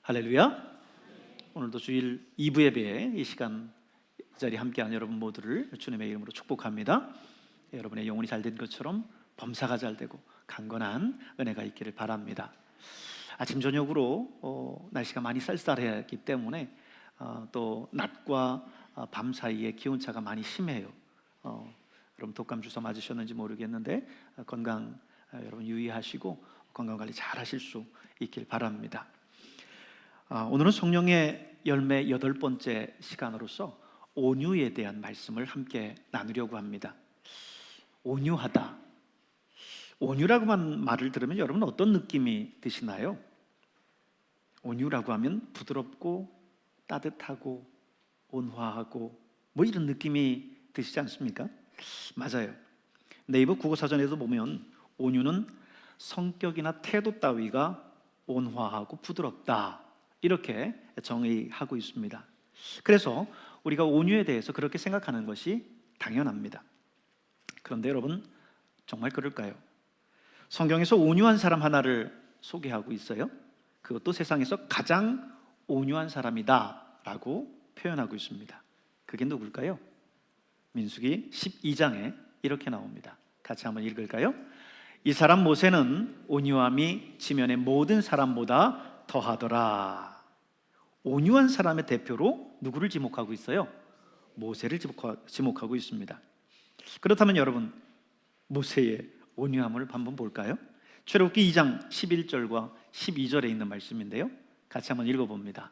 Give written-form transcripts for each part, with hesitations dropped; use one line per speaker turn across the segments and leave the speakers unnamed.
할렐루야. 오늘도 주일 2부 예배에 이 시간 이 자리에 함께한 여러분 모두를 주님의 이름으로 축복합니다. 여러분의 영혼이 잘된 것처럼 범사가 잘되고 강건한 은혜가 있기를 바랍니다. 아침 저녁으로 날씨가 많이 쌀쌀했기 때문에 또 낮과 밤 사이에 기온차가 많이 심해요. 여러분 독감 주사 맞으셨는지 모르겠는데 건강 여러분 유의하시고 건강관리 잘 하실 수 있길 바랍니다. 오늘은 성령의 열매 8번째 시간으로서 온유에 대한 말씀을 함께 나누려고 합니다. 온유하다. 온유라고만 말을 들으면 여러분 어떤 느낌이 드시나요? 온유라고 하면 부드럽고 따뜻하고 온화하고 뭐 이런 느낌이 드시지 않습니까? 맞아요. 네이버 국어사전에도 보면 온유는 성격이나 태도 따위가 온화하고 부드럽다 이렇게 정의하고 있습니다. 그래서 우리가 온유에 대해서 그렇게 생각하는 것이 당연합니다. 그런데 여러분 정말 그럴까요? 성경에서 온유한 사람 하나를 소개하고 있어요. 그것도 세상에서 가장 온유한 사람이다 라고 표현하고 있습니다. 그게 누굴까요? 민수기 12장에 이렇게 나옵니다. 같이 한번 읽을까요? 이 사람 모세는 온유함이 지면의 모든 사람보다 더하더라. 온유한 사람의 대표로 누구를 지목하고 있어요? 모세를 지목하고 있습니다. 그렇다면 여러분 모세의 온유함을 한번 볼까요? 출애굽기 2장 11절과 12절에 있는 말씀인데요, 같이 한번 읽어봅니다.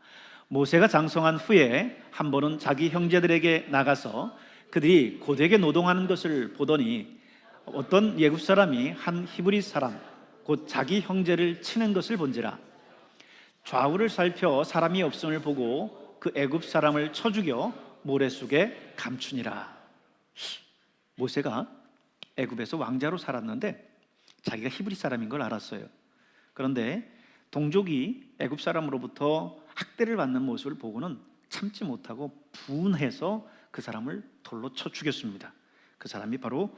모세가 장성한 후에 한 번은 자기 형제들에게 나가서 그들이 고되게 노동하는 것을 보더니 어떤 예굽 사람이 한 히브리 사람 곧 자기 형제를 치는 것을 본지라. 좌우를 살펴 사람이 없음을 보고 그 애굽 사람을 쳐 죽여 모래 속에 감추니라. 모세가 애굽에서 왕자로 살았는데 자기가 히브리 사람인 걸 알았어요. 그런데 동족이 애굽 사람으로부터 학대를 받는 모습을 보고는 참지 못하고 분해서 그 사람을 돌로 쳐 죽였습니다. 그 사람이 바로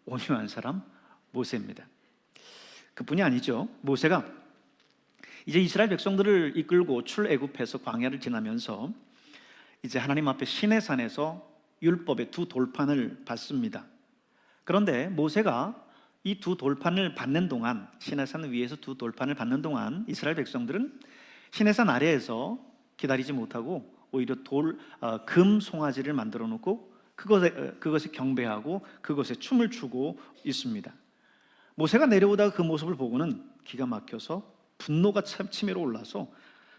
온유한 사람 모세입니다. 그뿐이 아니죠. 모세가 이제 이스라엘 백성들을 이끌고 출애굽해서 광야를 지나면서 이제 하나님 앞에 시내산에서 율법의 두 돌판을 받습니다. 그런데 모세가 이 두 돌판을 받는 동안, 시내산 위에서 두 돌판을 받는 동안 이스라엘 백성들은 시내산 아래에서 기다리지 못하고 오히려 금 송아지를 만들어 놓고 그것에 경배하고 그것에 춤을 추고 있습니다. 모세가 내려오다가 그 모습을 보고는 기가 막혀서 분노가 치밀어 올라서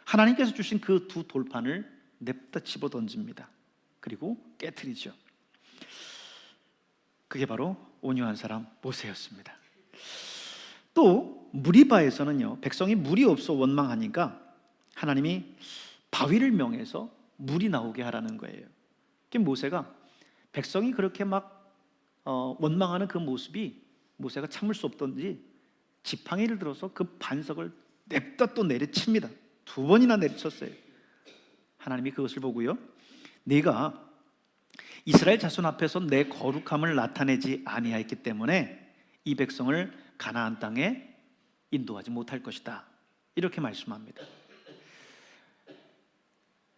하나님께서 주신 그 두 돌판을 냅다 집어 던집니다. 그리고 깨트리죠. 그게 바로 온유한 사람 모세였습니다. 또 무리바에서는요, 백성이 물이 없어 원망하니까 하나님이 바위를 명해서 물이 나오게 하라는 거예요. 모세가 백성이 그렇게 막 원망하는 그 모습이 모세가 참을 수 없던지 지팡이를 들어서 그 반석을 냅다 또 내리칩니다. 2번이나 내리쳤어요. 하나님이 그것을 보고요, 네가 이스라엘 자손 앞에서 내 거룩함을 나타내지 아니하였기 때문에 이 백성을 가나안 땅에 인도하지 못할 것이다 이렇게 말씀합니다.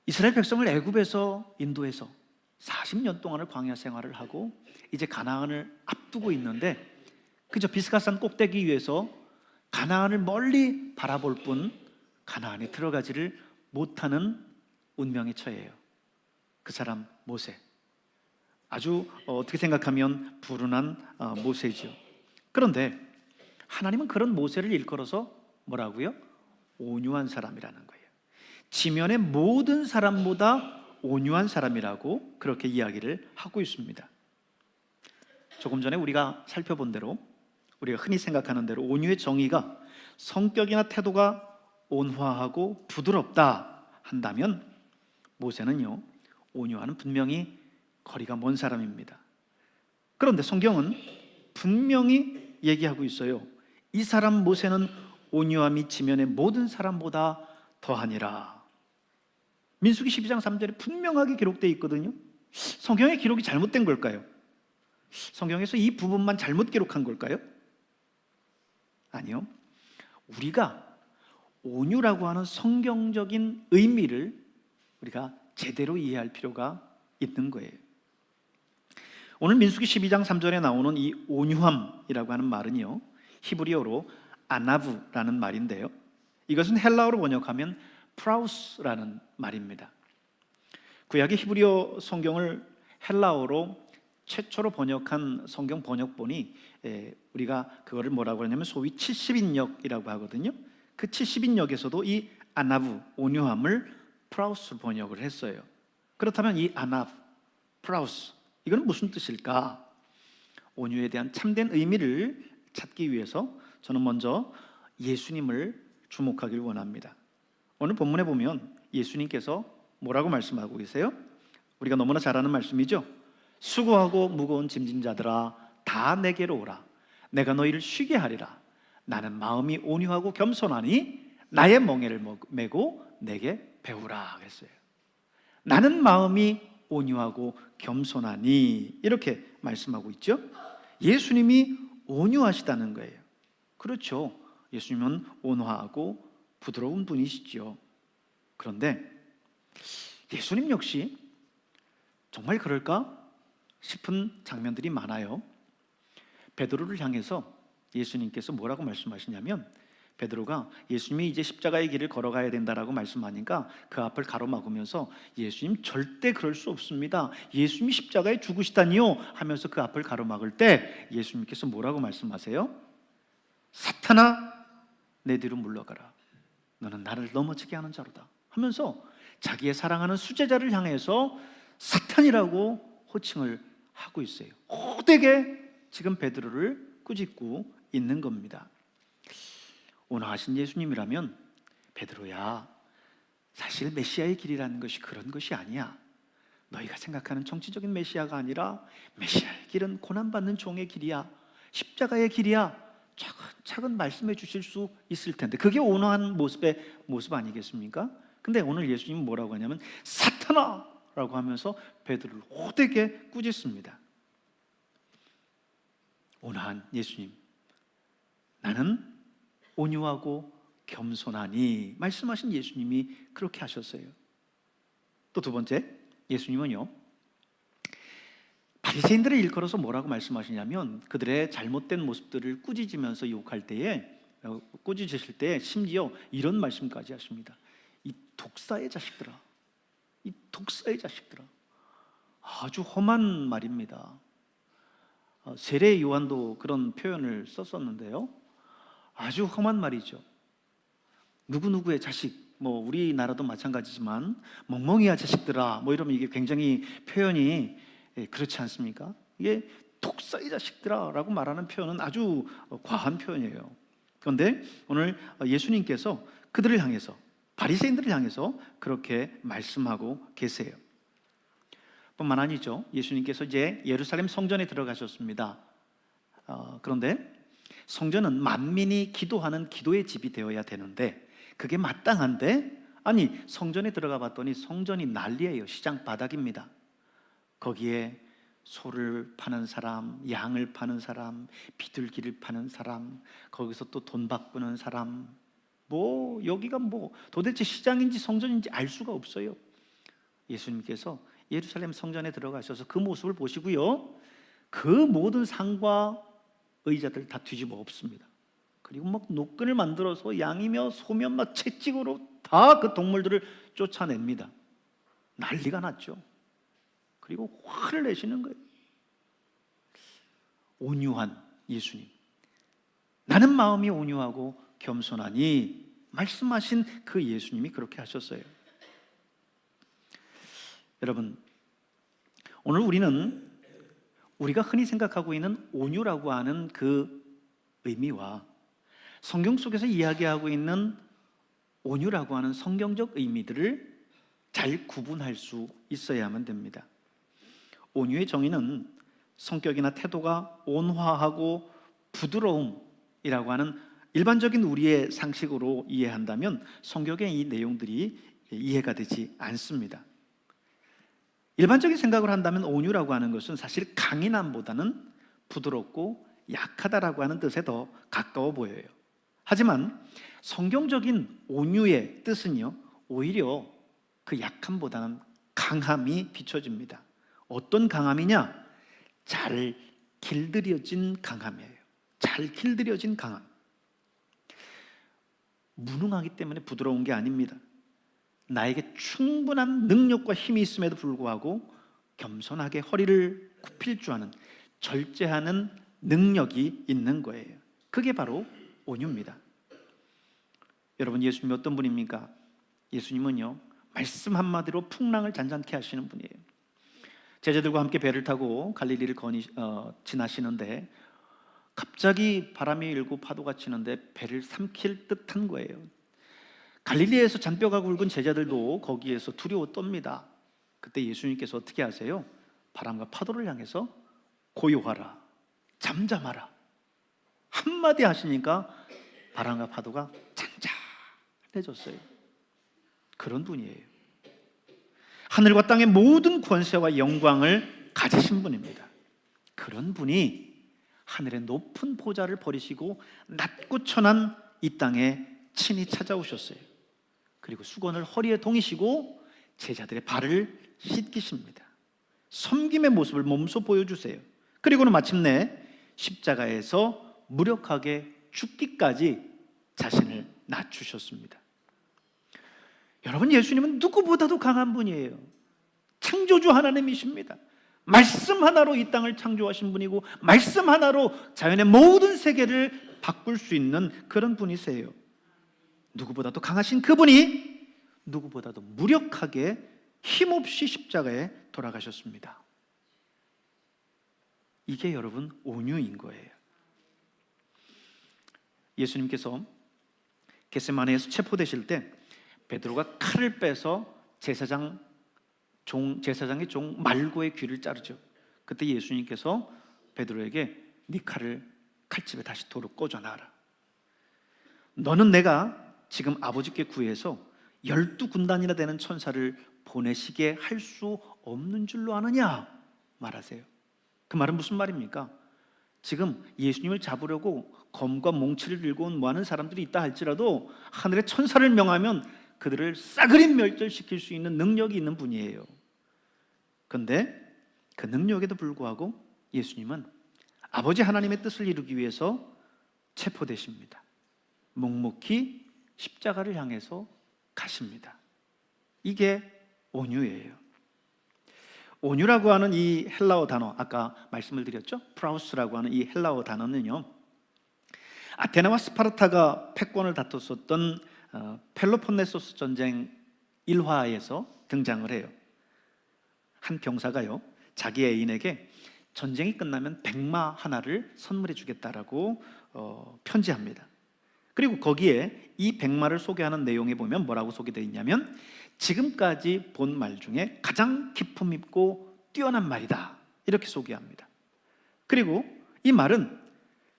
이스라엘 백성을 애굽에서 인도해서 40년 동안을 광야 생활을 하고 이제 가나안을 앞두고 있는데 그저 비스가산 꼭대기 위에서 가나안을 멀리 바라볼 뿐 가나안에 들어가지를 못하는 운명에 처해요. 그 사람 모세, 아주 어떻게 생각하면 불운한 모세죠. 그런데 하나님은 그런 모세를 일컬어서 뭐라고요? 온유한 사람이라는 거예요. 지면의 모든 사람보다 온유한 사람이라고 그렇게 이야기를 하고 있습니다. 조금 전에 우리가 살펴본 대로, 우리가 흔히 생각하는 대로 온유의 정의가 성격이나 태도가 온화하고 부드럽다 한다면 모세는요, 온유와는 분명히 거리가 먼 사람입니다. 그런데 성경은 분명히 얘기하고 있어요. 이 사람 모세는 온유함이 지면의 모든 사람보다 더하니라. 민수기 12장 3절에 분명하게 기록되어 있거든요. 성경의 기록이 잘못된 걸까요? 성경에서 이 부분만 잘못 기록한 걸까요? 아니요. 우리가 온유라고 하는 성경적인 의미를 우리가 제대로 이해할 필요가 있는 거예요. 오늘 민수기 12장 3절에 나오는 이 온유함이라고 하는 말은요, 히브리어로 아나브라는 말인데요, 이것은 헬라어로 번역하면 프라우스라는 말입니다. 구약의 히브리어 성경을 헬라어로 최초로 번역한 성경 번역본이 우리가 그거를 뭐라고 하냐면 소위 70인역이라고 하거든요. 그 70인역에서도 이 아나브, 온유함을 프라우스 번역을 했어요. 그렇다면 이 아나브, 프라우스, 이건 무슨 뜻일까? 온유에 대한 참된 의미를 찾기 위해서 저는 먼저 예수님을 주목하길 원합니다. 오늘 본문에 보면 예수님께서 뭐라고 말씀하고 계세요? 우리가 너무나 잘 아는 말씀이죠. 수고하고 무거운 짐진 자들아 다 내게로 오라. 내가 너희를 쉬게 하리라. 나는 마음이 온유하고 겸손하니 나의 멍에를 메고 내게 배우라 했어요. 나는 마음이 온유하고 겸손하니, 이렇게 말씀하고 있죠. 예수님이 온유하시다는 거예요. 그렇죠. 예수님은 온화하고 부드러운 분이시죠. 그런데 예수님 역시 정말 그럴까 싶은 장면들이 많아요. 베드로를 향해서 예수님께서 뭐라고 말씀하시냐면, 베드로가 예수님이 이제 십자가의 길을 걸어가야 된다라고 말씀하니까 그 앞을 가로막으면서 예수님 절대 그럴 수 없습니다, 예수님이 십자가에 죽으시다니요 하면서 그 앞을 가로막을 때 예수님께서 뭐라고 말씀하세요? 사탄아 내 뒤로 물러가라. 너는 나를 넘어지게 하는 자로다 하면서 자기의 사랑하는 수제자를 향해서 사탄이라고 호칭을 하고 있어요. 호되게 지금 베드로를 꾸짖고 있는 겁니다. 온화하신 예수님이라면 베드로야, 사실 메시아의 길이라는 것이 그런 것이 아니야. 너희가 생각하는 정치적인 메시아가 아니라 메시아의 길은 고난받는 종의 길이야. 십자가의 길이야. 차근차근 말씀해 주실 수 있을 텐데 그게 온화한 모습 아니겠습니까? 근데 오늘 예수님은 뭐라고 하냐면 사탄아! 라고 하면서 베드로를 호되게 꾸짖습니다. 온화한 예수님, 나는 온유하고 겸손하니 말씀하신 예수님이 그렇게 하셨어요. 또 두 번째, 예수님은요 바리새인들을 일컬어서 뭐라고 말씀하시냐면 그들의 잘못된 모습들을 꾸짖으면서 욕할 때에, 꾸짖으실 때 심지어 이런 말씀까지 하십니다. 이 독사의 자식들아, 이 독사의 자식들아. 아주 험한 말입니다. 세례 요한도 그런 표현을 썼었는데요, 아주 험한 말이죠. 누구누구의 자식, 우리나라도 마찬가지지만 멍멍이야 자식들아 이러면 이게 굉장히 표현이 그렇지 않습니까? 이게 독사의 자식들아 라고 말하는 표현은 아주 과한 표현이에요. 그런데 오늘 예수님께서 그들을 향해서, 바리새인들을 향해서 그렇게 말씀하고 계세요. 뿐만 아니죠. 예수님께서 이제 예루살렘 성전에 들어가셨습니다. 그런데 성전은 만민이 기도하는 기도의 집이 되어야 되는데 그게 마땅한데, 아니 성전에 들어가 봤더니 성전이 난리예요. 시장 바닥입니다. 거기에 소를 파는 사람, 양을 파는 사람, 비둘기를 파는 사람, 거기서 또 돈 바꾸는 사람, 여기가 도대체 시장인지 성전인지 알 수가 없어요. 예수님께서 예루살렘 성전에 들어가셔서 그 모습을 보시고요, 그 모든 상과 의자들 다 뒤집어 엎습니다. 그리고 노끈을 만들어서 양이며 소며 채찍으로 다 그 동물들을 쫓아냅니다. 난리가 났죠. 그리고 화를 내시는 거예요. 온유한 예수님, 나는 마음이 온유하고 겸손하니 말씀하신 그 예수님이 그렇게 하셨어요. 여러분, 오늘 우리는 우리가 흔히 생각하고 있는 온유라고 하는 그 의미와 성경 속에서 이야기하고 있는 온유라고 하는 성경적 의미들을 잘 구분할 수 있어야만 됩니다. 온유의 정의는 성격이나 태도가 온화하고 부드러움이라고 하는 일반적인 우리의 상식으로 이해한다면 성경의 이 내용들이 이해가 되지 않습니다. 일반적인 생각을 한다면 온유라고 하는 것은 사실 강인함보다는 부드럽고 약하다라고 하는 뜻에 더 가까워 보여요. 하지만 성경적인 온유의 뜻은요, 오히려 그 약함보다는 강함이 비춰집니다. 어떤 강함이냐? 잘 길들여진 강함이에요. 잘 길들여진 강함. 무능하기 때문에 부드러운 게 아닙니다. 나에게 충분한 능력과 힘이 있음에도 불구하고 겸손하게 허리를 굽힐 줄 아는, 절제하는 능력이 있는 거예요. 그게 바로 온유입니다. 여러분, 예수님이 어떤 분입니까? 예수님은요, 말씀 한마디로 풍랑을 잔잔케 하시는 분이에요. 제자들과 함께 배를 타고 갈릴리를 지나시는데 갑자기 바람이 일고 파도가 치는데 배를 삼킬 듯한 거예요. 갈릴리에서 잔뼈가 굵은 제자들도 거기에서 두려워 떱니다. 그때 예수님께서 어떻게 하세요? 바람과 파도를 향해서 고요하라, 잠잠하라 한마디 하시니까 바람과 파도가 잔잔해졌어요. 그런 분이에요. 하늘과 땅의 모든 권세와 영광을 가지신 분입니다. 그런 분이 하늘의 높은 보좌를 버리시고 낮고 천한 이 땅에 친히 찾아오셨어요. 그리고 수건을 허리에 동이시고 제자들의 발을 씻기십니다. 섬김의 모습을 몸소 보여주세요. 그리고는 마침내 십자가에서 무력하게 죽기까지 자신을 낮추셨습니다. 여러분, 예수님은 누구보다도 강한 분이에요. 창조주 하나님이십니다. 말씀 하나로 이 땅을 창조하신 분이고 말씀 하나로 자연의 모든 세계를 바꿀 수 있는 그런 분이세요. 누구보다도 강하신 그분이 누구보다도 무력하게 힘없이 십자가에 돌아가셨습니다. 이게 여러분 온유인 거예요. 예수님께서 겟세마네에서 체포되실 때 베드로가 칼을 빼서 제사장의 종 말고의 귀를 자르죠. 그때 예수님께서 베드로에게 네 칼을 칼집에 다시 도로 꽂아 놔라. 너는 내가 지금 아버지께 구해서 12군단이나 되는 천사를 보내시게 할 수 없는 줄로 아느냐 말하세요. 그 말은 무슨 말입니까? 지금 예수님을 잡으려고 검과 몽치를 들고 온 많은 사람들이 있다 할지라도 하늘의 천사를 명하면 그들을 싸그리 멸절시킬 수 있는 능력이 있는 분이에요. 그런데 그 능력에도 불구하고 예수님은 아버지 하나님의 뜻을 이루기 위해서 체포되십니다. 묵묵히 십자가를 향해서 가십니다. 이게 온유예요. 온유라고 하는 이 헬라어 단어, 아까 말씀을 드렸죠? 프라우스라고 하는 이 헬라어 단어는요, 아테네와 스파르타가 패권을 다퉜었던 펠로폰네소스 전쟁 일화에서 등장을 해요. 한 병사가요, 자기 애인에게 전쟁이 끝나면 백마 하나를 선물해 주겠다라고 편지합니다. 그리고 거기에 이 백마를 소개하는 내용에 보면 뭐라고 소개되어 있냐면, 지금까지 본 말 중에 가장 기품 있고 뛰어난 말이다, 이렇게 소개합니다. 그리고 이 말은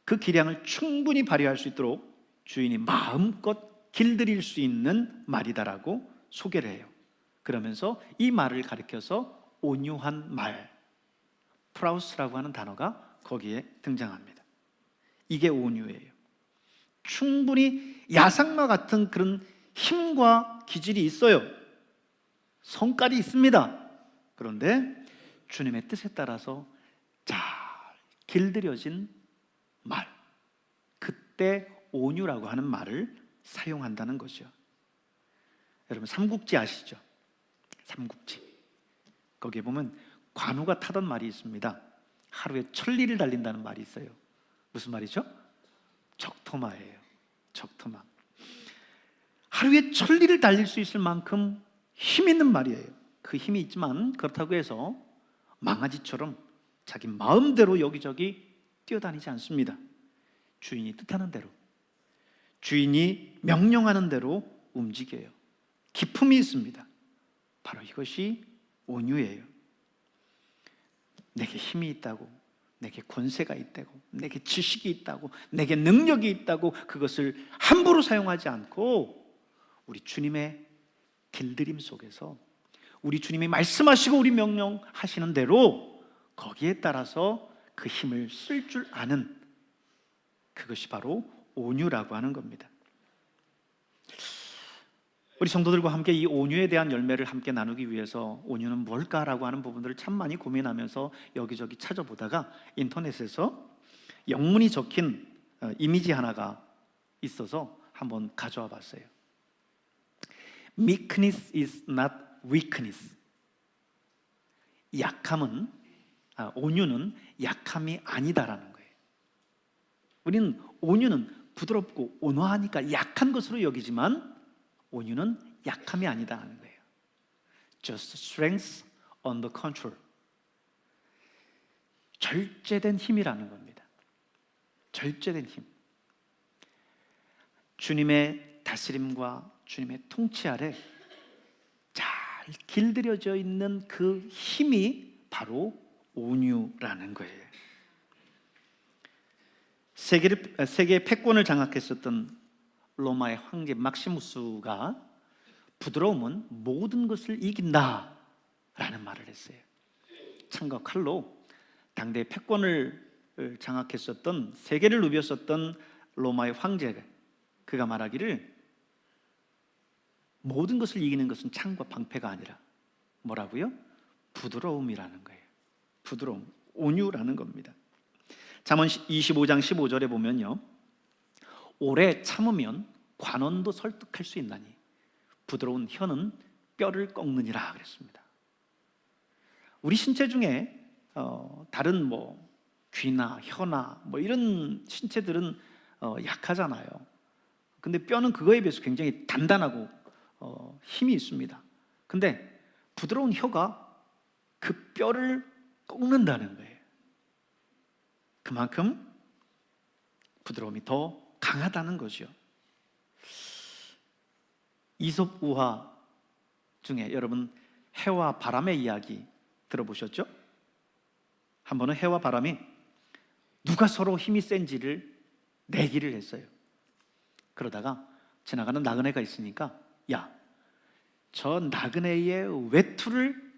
그 기량을 충분히 발휘할 수 있도록 주인이 마음껏 길들일 수 있는 말이다라고 소개를 해요. 그러면서 이 말을 가리켜서 온유한 말, 프라우스라고 하는 단어가 거기에 등장합니다. 이게 온유예요. 충분히 야상마 같은 그런 힘과 기질이 있어요. 성깔이 있습니다. 그런데 주님의 뜻에 따라서 잘 길들여진 말, 그때 온유라고 하는 말을 사용한다는 거죠. 여러분, 삼국지 아시죠? 삼국지. 거기에 보면 관우가 타던 말이 있습니다. 하루에 1000리를 달린다는 말이 있어요. 무슨 말이죠? 적토마예요. 적토마. 하루에 1000리를 달릴 수 있을 만큼 힘 있는 말이에요. 그 힘이 있지만 그렇다고 해서 망아지처럼 자기 마음대로 여기저기 뛰어다니지 않습니다. 주인이 뜻하는 대로, 주인이 명령하는 대로 움직여요. 기품이 있습니다. 바로 이것이 온유예요. 내게 힘이 있다고, 내게 권세가 있다고, 내게 지식이 있다고, 내게 능력이 있다고 그것을 함부로 사용하지 않고 우리 주님의 길들임 속에서 우리 주님이 말씀하시고 우리 명령하시는 대로 거기에 따라서 그 힘을 쓸 줄 아는, 그것이 바로 온유라고 하는 겁니다. 우리 성도들과 함께 이 온유에 대한 열매를 함께 나누기 위해서 온유는 뭘까라고 하는 부분들을 참 많이 고민하면서 여기저기 찾아보다가 인터넷에서 영문이 적힌 이미지 하나가 있어서 한번 가져와 봤어요. Meekness is not weakness. 온유는 약함이 아니다라는 거예요. 우리는 온유는 부드럽고 온화하니까 약한 것으로 여기지만 온유는 약함이 아니다라는 거예요. Just strength under control. 절제된 힘이라는 겁니다. 절제된 힘. 주님의 다스림과 주님의 통치 아래 잘 길들여져 있는 그 힘이 바로 온유라는 거예요. 세계의 패권을 장악했었던 로마의 황제 막시무스가 부드러움은 모든 것을 이긴다라는 말을 했어요. 창과 칼로 당대의 패권을 장악했었던, 세계를 누볐었던 로마의 황제가 그가 말하기를 모든 것을 이기는 것은 창과 방패가 아니라 뭐라고요? 부드러움이라는 거예요. 부드러움, 온유라는 겁니다. 잠언 25장 15절에 보면요, 오래 참으면 관원도 설득할 수 있나니 부드러운 혀는 뼈를 꺾느니라 그랬습니다. 우리 신체 중에 다른 귀나 혀나 이런 신체들은 약하잖아요. 근데 뼈는 그거에 비해서 굉장히 단단하고 힘이 있습니다. 근데 부드러운 혀가 그 뼈를 꺾는다는 거예요. 그만큼 부드러움이 더 강하다는 거죠. 이솝 우화 중에 여러분 해와 바람의 이야기 들어보셨죠? 한 번은 해와 바람이 누가 서로 힘이 센지를 내기를 했어요. 그러다가 지나가는 나그네가 있으니까 야, 저 나그네의 외투를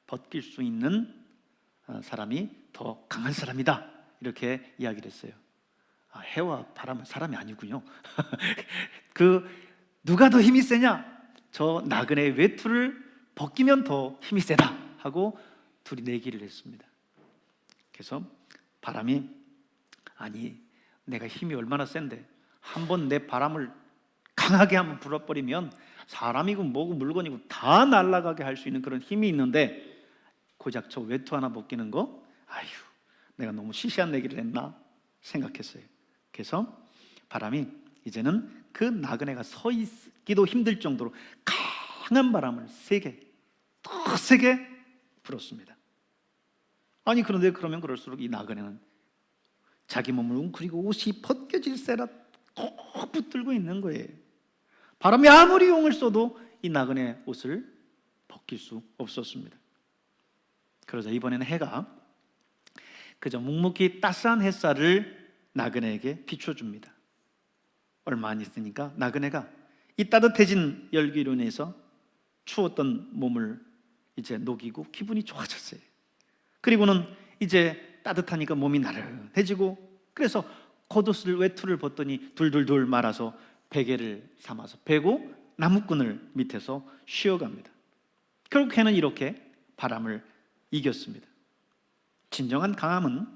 벗길 수 있는 사람이 더 강한 사람이다, 이렇게 이야기를 했어요. 해와 바람은 사람이 아니군요. 누가 더 힘이 세냐? 저 나그네의 외투를 벗기면 더 힘이 세다 하고 둘이 내기를 했습니다. 그래서 바람이 아니, 내가 힘이 얼마나 센데 한번 내 바람을 강하게 한번 불어버리면 사람이고 뭐고 물건이고 다 날아가게 할 수 있는 그런 힘이 있는데 고작 저 외투 하나 벗기는 거? 아휴, 내가 너무 시시한 내기를 했나 생각했어요. 그래서 바람이 이제는 그 나그네가 서 있기도 힘들 정도로 강한 바람을 더 세게 불었습니다. 아니, 그런데 그러면 그럴수록 이 나그네는 자기 몸을 웅크리고 옷이 벗겨질세라 꼭 붙들고 있는 거예요. 바람이 아무리 용을 써도 이 나그네 옷을 벗길 수 없었습니다. 그러자 이번에는 해가 그저 묵묵히 따스한 햇살을 나그네에게 비춰줍니다. 얼마 안 있으니까 나그네가 이 따뜻해진 열기로 인해서 추웠던 몸을 이제 녹이고 기분이 좋아졌어요. 그리고는 이제 따뜻하니까 몸이 나른해지고, 그래서 겉옷을 외투를 벗더니 둘둘둘 말아서 베개를 삼아서 베고 나무꾼을 밑에서 쉬어갑니다. 결국 해는 이렇게 바람을 이겼습니다. 진정한 강함은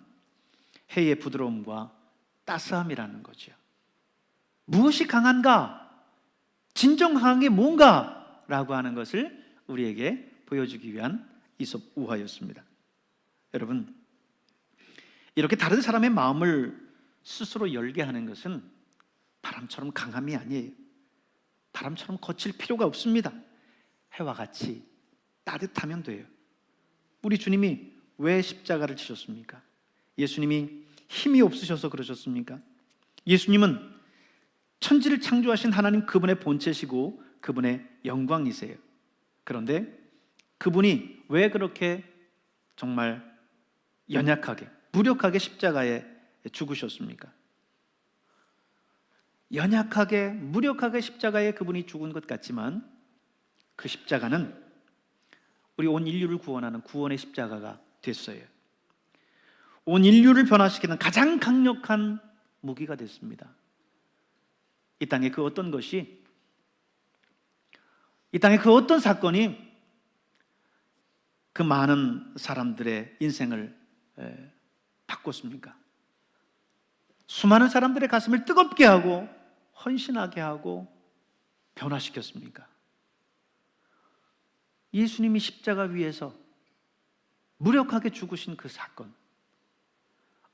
해의 부드러움과 따스함이라는 거죠. 무엇이 강한가? 진정 강한 게 뭔가? 라고 하는 것을 우리에게 보여주기 위한 이솝 우화였습니다. 여러분, 이렇게 다른 사람의 마음을 스스로 열게 하는 것은 바람처럼 강함이 아니에요. 바람처럼 거칠 필요가 없습니다. 해와 같이 따뜻하면 돼요. 우리 주님이 왜 십자가를 지셨습니까? 예수님이 힘이 없으셔서 그러셨습니까? 예수님은 천지를 창조하신 하나님, 그분의 본체시고 그분의 영광이세요. 그런데 그분이 왜 그렇게 정말 연약하게, 무력하게 십자가에 죽으셨습니까? 연약하게, 무력하게 십자가에 그분이 죽은 것 같지만 그 십자가는 우리 온 인류를 구원하는 구원의 십자가가 됐어요. 온 인류를 변화시키는 가장 강력한 무기가 됐습니다. 이 땅에 그 어떤 것이 이 땅에 그 어떤 사건이 그 많은 사람들의 인생을 바꿨습니까? 수많은 사람들의 가슴을 뜨겁게 하고 헌신하게 하고 변화시켰습니까? 예수님이 십자가 위에서 무력하게 죽으신 그 사건,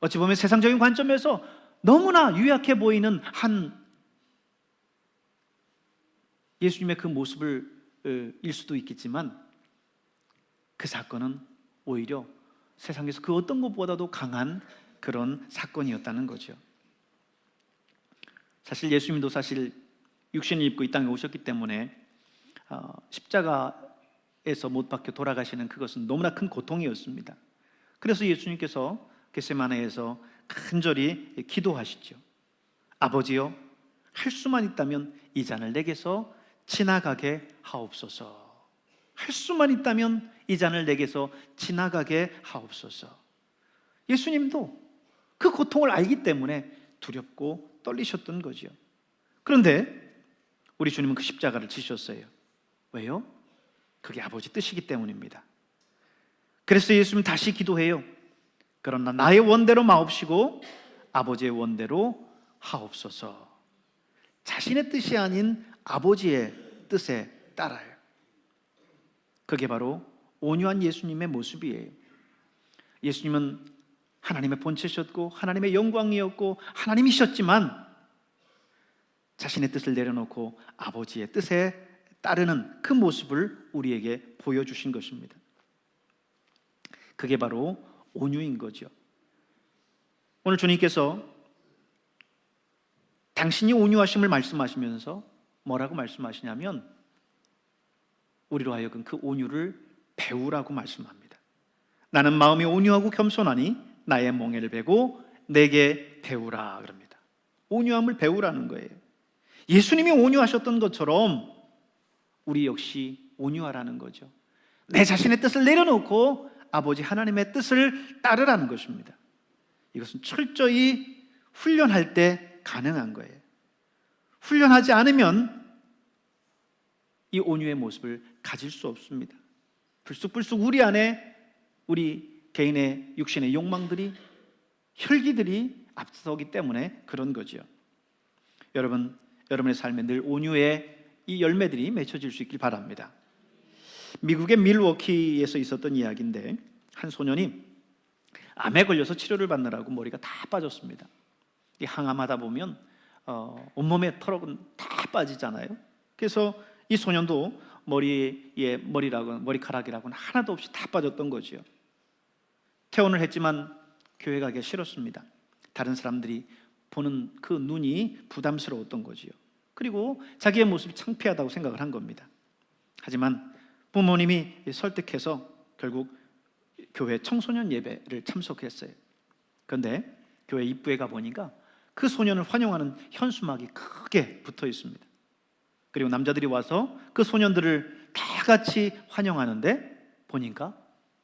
어찌 보면 세상적인 관점에서 너무나 유약해 보이는 한 예수님의 그 모습을 일 수도 있겠지만, 그 사건은 오히려 세상에서 그 어떤 것보다도 강한 그런 사건이었다는 거죠. 사실 예수님도 사실 육신을 입고 이 땅에 오셨기 때문에 십자가에서 못 박혀 돌아가시는 그것은 너무나 큰 고통이었습니다. 그래서 예수님께서 겟세마네에서 간절히 기도하시죠. 아버지여, 할 수만 있다면 이 잔을 내게서 지나가게 하옵소서. 할 수만 있다면 이 잔을 내게서 지나가게 하옵소서. 예수님도 그 고통을 알기 때문에 두렵고 떨리셨던 거죠. 그런데 우리 주님은 그 십자가를 지셨어요. 왜요? 그게 아버지 뜻이기 때문입니다. 그래서 예수님은 다시 기도해요. 그러나 나의 원대로 마옵시고 아버지의 원대로 하옵소서. 자신의 뜻이 아닌 아버지의 뜻에 따라요. 그게 바로 온유한 예수님의 모습이에요. 예수님은 하나님의 본체셨고 하나님의 영광이었고 하나님이셨지만 자신의 뜻을 내려놓고 아버지의 뜻에 따르는 그 모습을 우리에게 보여주신 것입니다. 그게 바로 온유인 거죠. 오늘 주님께서 당신이 온유하심을 말씀하시면서 뭐라고 말씀하시냐면 우리로 하여금 그 온유를 배우라고 말씀합니다. 나는 마음이 온유하고 겸손하니 나의 멍에를 베고 내게 배우라 그럽니다. 온유함을 배우라는 거예요. 예수님이 온유하셨던 것처럼 우리 역시 온유하라는 거죠. 내 자신의 뜻을 내려놓고 아버지 하나님의 뜻을 따르라는 것입니다. 이것은 철저히 훈련할 때 가능한 거예요. 훈련하지 않으면 이 온유의 모습을 가질 수 없습니다. 불쑥불쑥 우리 안에 우리 개인의 육신의 욕망들이, 혈기들이 앞서기 때문에 그런 거죠. 여러분의 삶에 늘 온유의 이 열매들이 맺혀질 수 있길 바랍니다. 미국의 밀워키에서 있었던 이야기인데 한 소년이 암에 걸려서 치료를 받느라고 머리가 다 빠졌습니다. 이 항암하다 보면 온몸에 털은 다 빠지잖아요. 그래서 이 소년도 머리카락이라고는 하나도 없이 다 빠졌던 거죠. 퇴원을 했지만 교회 가기가 싫었습니다. 다른 사람들이 보는 그 눈이 부담스러웠던 거지요. 그리고 자기의 모습이 창피하다고 생각을 한 겁니다. 하지만 부모님이 설득해서 결국 교회 청소년 예배를 참석했어요. 그런데 교회 입구에 가보니까 그 소년을 환영하는 현수막이 크게 붙어 있습니다. 그리고 남자들이 와서 그 소년들을 다 같이 환영하는데 보니까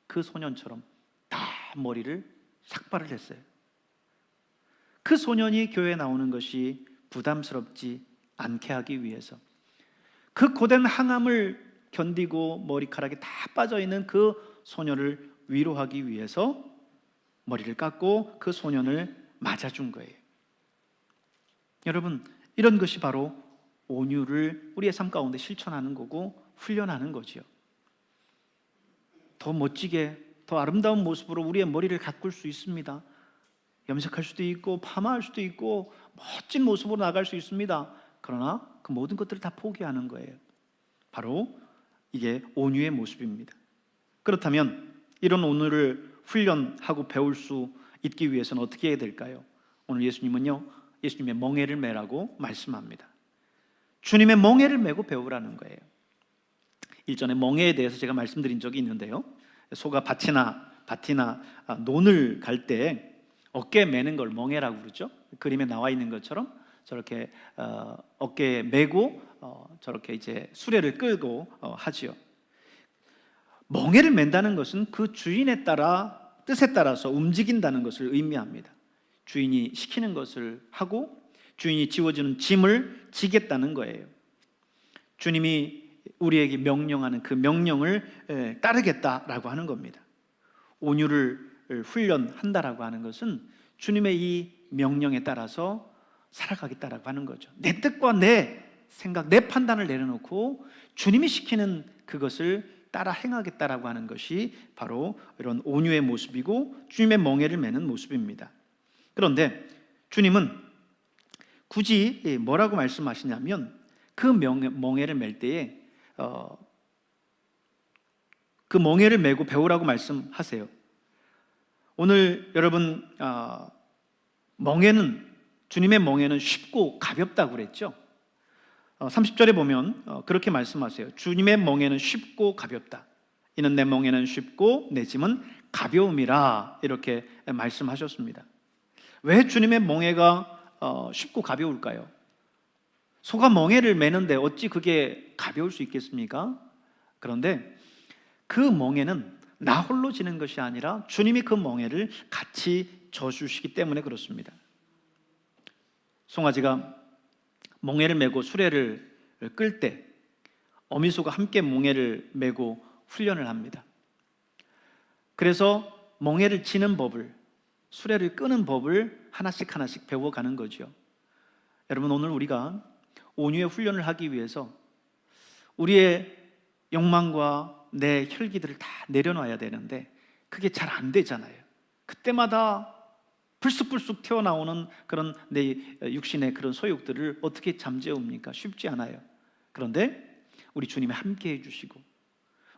그 소년처럼 다 머리를 삭발을 했어요. 그 소년이 교회에 나오는 것이 부담스럽지 않게 하기 위해서, 그 고된 항암을 견디고 머리카락이 다 빠져있는 그 소년을 위로하기 위해서 머리를 깎고 그 소년을 맞아준 거예요. 여러분, 이런 것이 바로 온유를 우리의 삶 가운데 실천하는 거고 훈련하는 거죠. 더 멋지게, 더 아름다운 모습으로 우리의 머리를 가꿀 수 있습니다. 염색할 수도 있고 파마할 수도 있고 멋진 모습으로 나갈 수 있습니다. 그러나 그 모든 것들을 다 포기하는 거예요. 바로 이게 온유의 모습입니다. 그렇다면 이런 온유를 훈련하고 배울 수 있기 위해서는 어떻게 해야 될까요? 오늘 예수님의 멍에를 매라고 말씀합니다. 주님의 멍에를 메고 배우라는 거예요. 일전에 멍에에 대해서 제가 말씀드린 적이 있는데요. 소가 밭이나 논을 갈 때 어깨에 매는 걸 멍에라고 그러죠. 그림에 나와 있는 것처럼 저렇게 어깨에 메고 저렇게 이제 수레를 끌고 하지요. 멍에를 맨다는 것은 그 주인에 따라 뜻에 따라서 움직인다는 것을 의미합니다. 주인이 시키는 것을 하고 주인이 지워주는 짐을 지겠다는 거예요. 주님이 우리에게 명령하는 그 명령을 따르겠다라고 하는 겁니다. 온유를 훈련한다라고 하는 것은 주님의 이 명령에 따라서 살아가겠다라고 하는 거죠. 내 뜻과 내 생각, 내 판단을 내려놓고 주님이 시키는 그것을 따라 행하겠다라고 하는 것이 바로 이런 온유의 모습이고 주님의 멍에를 매는 모습입니다. 그런데 주님은 굳이 뭐라고 말씀하시냐면 그 멍에를 맬 때에 그 멍에를 메고 배우라고 말씀하세요. 오늘 여러분 멍에는, 주님의 멍에는 쉽고 가볍다고 그랬죠. 30절에 보면 그렇게 말씀하세요. 주님의 멍에는 쉽고 가볍다. 이는 내 멍에는 쉽고 내 짐은 가벼움이라, 이렇게 말씀하셨습니다. 왜 주님의 멍에가 쉽고 가벼울까요? 소가 멍에를 매는데 어찌 그게 가벼울 수 있겠습니까? 그런데 그 멍에는 나 홀로 지는 것이 아니라 주님이 그 멍에를 같이 져주시기 때문에 그렇습니다. 송아지가 멍에를 메고 수레를 끌 때 어미소가 함께 멍에를 메고 훈련을 합니다. 그래서 멍에를 치는 법을, 수레를 끄는 법을 하나씩 하나씩 배워가는 거죠. 여러분, 오늘 우리가 온유의 훈련을 하기 위해서 우리의 욕망과 내 혈기들을 다 내려놔야 되는데 그게 잘 안 되잖아요. 그때마다 불쑥불쑥 튀어나오는 그런 내 육신의 그런 소욕들을 어떻게 잠재웁니까? 쉽지 않아요. 그런데 우리 주님이 함께 해주시고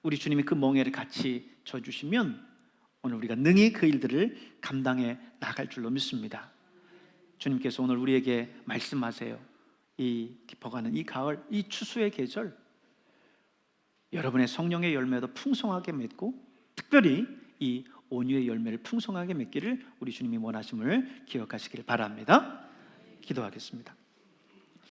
우리 주님이 그 멍에를 같이 져주시면 오늘 우리가 능히 그 일들을 감당해 나갈 줄로 믿습니다. 주님께서 오늘 우리에게 말씀하세요. 이 깊어가는 이 가을, 이 추수의 계절, 여러분의 성령의 열매도 풍성하게 맺고 특별히 이 온유의 열매를 풍성하게 맺기를 우리 주님이 원하심을 기억하시길 바랍니다. 기도하겠습니다.